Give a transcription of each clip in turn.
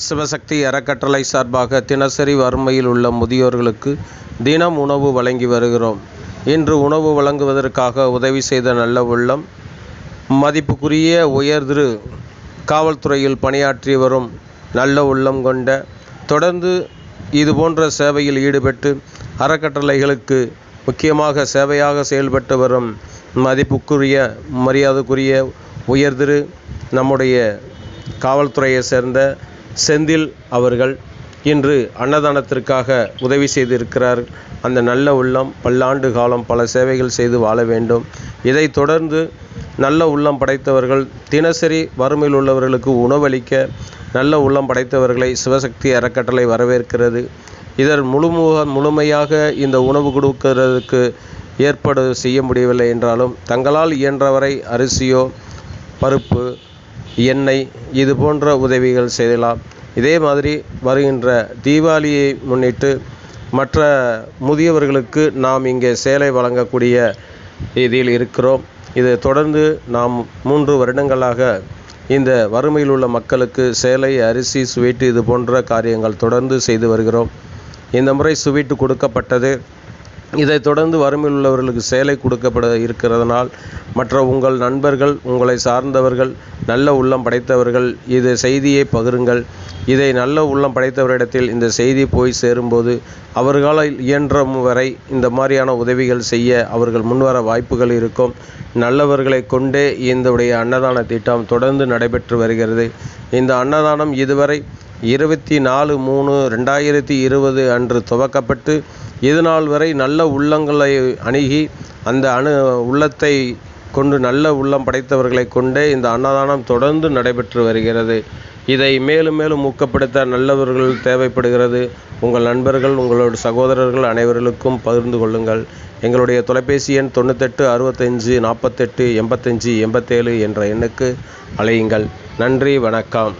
சிவசக்தி அறக்கட்டளை சார்பாக தினசரி வறுமையில் உள்ள முதியோர்களுக்கு தினம் உணவு வழங்கி வருகிறோம். இன்று உணவு வழங்குவதற்காக உதவி செய்த நல்ல உள்ளம், மதிப்புக்குரிய உயர்திரு காவல்துறையில் பணியாற்றி வரும் நல்ல உள்ளம் கொண்ட, தொடர்ந்து இதுபோன்ற சேவையில் ஈடுபட்டு அறக்கட்டளைகளுக்கு முக்கியமாக சேவையாக செயல்பட்டு வரும் மதிப்புக்குரிய மரியாதைக்குரிய உயர்திரு நம்முடைய காவல்துறையை சேர்ந்த செந்தில் அவர்கள் இன்று அன்னதானத்திற்காக உதவி செய்திருக்கிறார். அந்த நல்ல உள்ளம் பல்லாண்டு காலம் பல சேவைகள் செய்து வாழ வேண்டும். இதைத் தொடர்ந்து நல்ல உள்ளம் படைத்தவர்கள் தினசரி வறுமையில் உள்ளவர்களுக்கு உணவளிக்க நல்ல உள்ளம் படைத்தவர்களை சிவசக்தி அறக்கட்டளை வரவேற்கிறது. இதன் முழுமையாக இந்த உணவு கொடுக்கிறதுக்கு ஏற்பாடு செய்ய முடியவில்லை என்றாலும் தங்களால் இயன்றவரை அரிசியோ, பருப்பு, எண்ணெய் இது போன்ற உதவிகள் செய்யலாம். இதே மாதிரி வருகின்ற தீபாவளியை முன்னிட்டு மற்ற முதியவர்களுக்கு நாம் இங்கே சேலை வழங்கக்கூடிய இதில் இருக்கிறோம். இதை தொடர்ந்து நாம் 3 வருடங்களாக இந்த வறுமையில் உள்ள மக்களுக்கு சேலை, அரிசி, ஸ்வீட்டு இது போன்ற காரியங்கள் தொடர்ந்து செய்து வருகிறோம். இந்த முறை ஸ்வீட்டு கொடுக்கப்பட்டது. இதைத் தொடர்ந்து வறுமையில் உள்ளவர்களுக்கு சேலை கொடுக்கப்பட இருக்கிறதுனால் மற்ற உங்கள் நண்பர்கள், உங்களை சார்ந்தவர்கள், நல்ல உள்ளம் படைத்தவர்கள் இது செய்தியை பகிருங்கள். இதை நல்ல உள்ளம் படைத்தவரிடத்தில் இந்த செய்தி போய் சேரும்போது அவர்களால் இயன்ற வரை இந்த மாதிரியான உதவிகள் செய்ய அவர்கள் முன்வர வாய்ப்புகள் இருக்கும். நல்லவர்களை கொண்டே இந்த அன்னதான திட்டம் தொடர்ந்து நடைபெற்று வருகிறது. இந்த அன்னதானம் இதுவரை 24/3/2020 அன்று துவக்கப்பட்டு இதுநாள் வரை நல்ல உள்ளங்களை அணுகி அந்த உள்ளத்தை கொண்டு நல்ல உள்ளம் படைத்தவர்களை கொண்டே இந்த அன்னதானம் தொடர்ந்து நடைபெற்று வருகிறது. இதை மேலும் மேலும் ஊக்கப்படுத்த நல்லவர்கள் தேவைப்படுகிறது. உங்கள் நண்பர்கள், உங்களோட சகோதரர்கள் அனைவர்களுக்கும் பகிர்ந்து கொள்ளுங்கள். எங்களுடைய தொலைபேசி எண் 98 65 48 85 87 என்ற எண்ணுக்கு அழையுங்கள். நன்றி, வணக்கம்.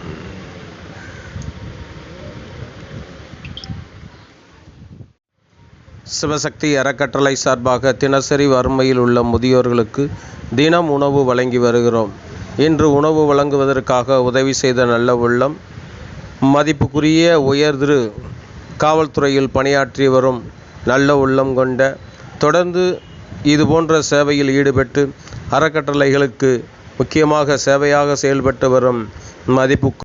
சிவசக்தி அறக்கட்டளை சார்பாக தினசரி வறுமையில் உள்ள முதியோர்களுக்கு தினம் உணவு வழங்கி வருகிறோம். இன்று உணவு வழங்குவதற்காக உதவி செய்த நல்ல உள்ளம், மதிப்புக்குரிய உயர்திரு காவல்துறையில் பணியாற்றி வரும் நல்ல உள்ளம் கொண்ட, தொடர்ந்து இதுபோன்ற சேவையில் ஈடுபட்டு அறக்கட்டளைகளுக்கு முக்கியமாக சேவையாக செயல்பட்டு வரும் மதிப்பு